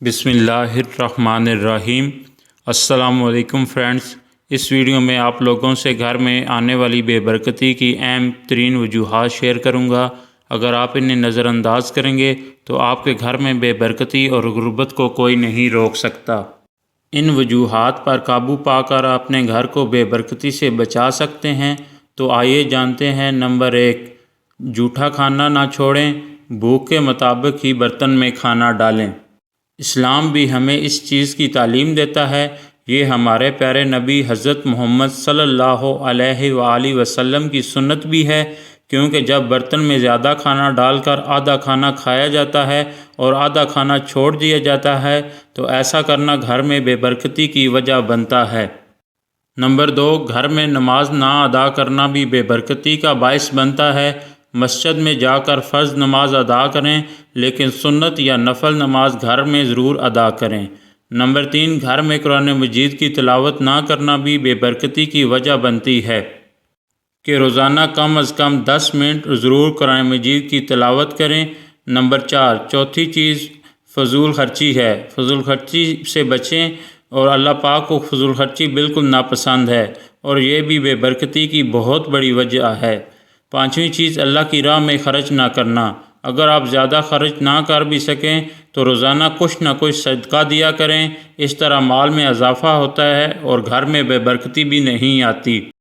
बिस्मिल्लाहिर्रहमानिर्रहीम। अस्सलामु अलैकुम फ्रेंड्स। इस वीडियो में आप लोगों से घर में आने वाली बेबरकती की अहम तरीन वजूहात शेयर करूँगा। अगर आप इन्हें नज़रअंदाज करेंगे तो आपके घर में बेबरकती और गुर्बत को कोई नहीं रोक सकता। इन वजूहात पर काबू पाकर अपने घर को बेबरकती से बचा सकते हैं। तो आइए जानते हैं। नंबर 1, जूठा खाना ना छोड़ें, भूख के मुताबिक ही बर्तन में खाना डालें। इस्लाम भी हमें इस चीज़ की तालीम देता है। ये हमारे प्यारे नबी हज़रत मोहम्मद सल्लल्लाहु अलैहि वसल्लम की सुन्नत भी है, क्योंकि जब बर्तन में ज़्यादा खाना डालकर आधा खाना खाया जाता है और आधा खाना छोड़ दिया जाता है तो ऐसा करना घर में बेबरकती की वजह बनता है। नंबर 2, घर में नमाज ना अदा करना भी बेबरकती का बाइस बनता है। मस्जिद में जाकर फ़र्ज़ नमाज अदा करें, लेकिन सुन्नत या नफल नमाज घर में ज़रूर अदा करें। नंबर 3, घर में कुरान मजीद की तिलावत ना करना भी बेबरकती की वजह बनती है कि रोज़ाना कम अज़ कम 10 मिनट ज़रूर कुरान मजीद की तिलावत करें। नंबर 4, चौथी चीज़ फ़जूल खर्ची है। फ़जूल खर्ची से बचें और अल्लाह पाक को फ़जूल खर्ची बिल्कुल नापसंद है और ये भी बेबरकती की बहुत बड़ी वजह है। पाँचवीं चीज़, अल्लाह की राह में ख़र्च ना करना। अगर आप ज़्यादा ख़र्च ना कर भी सकें तो रोज़ाना कुछ ना कुछ सदका दिया करें। इस तरह माल में इजाफ़ा होता है और घर में बेबरकती भी नहीं आती।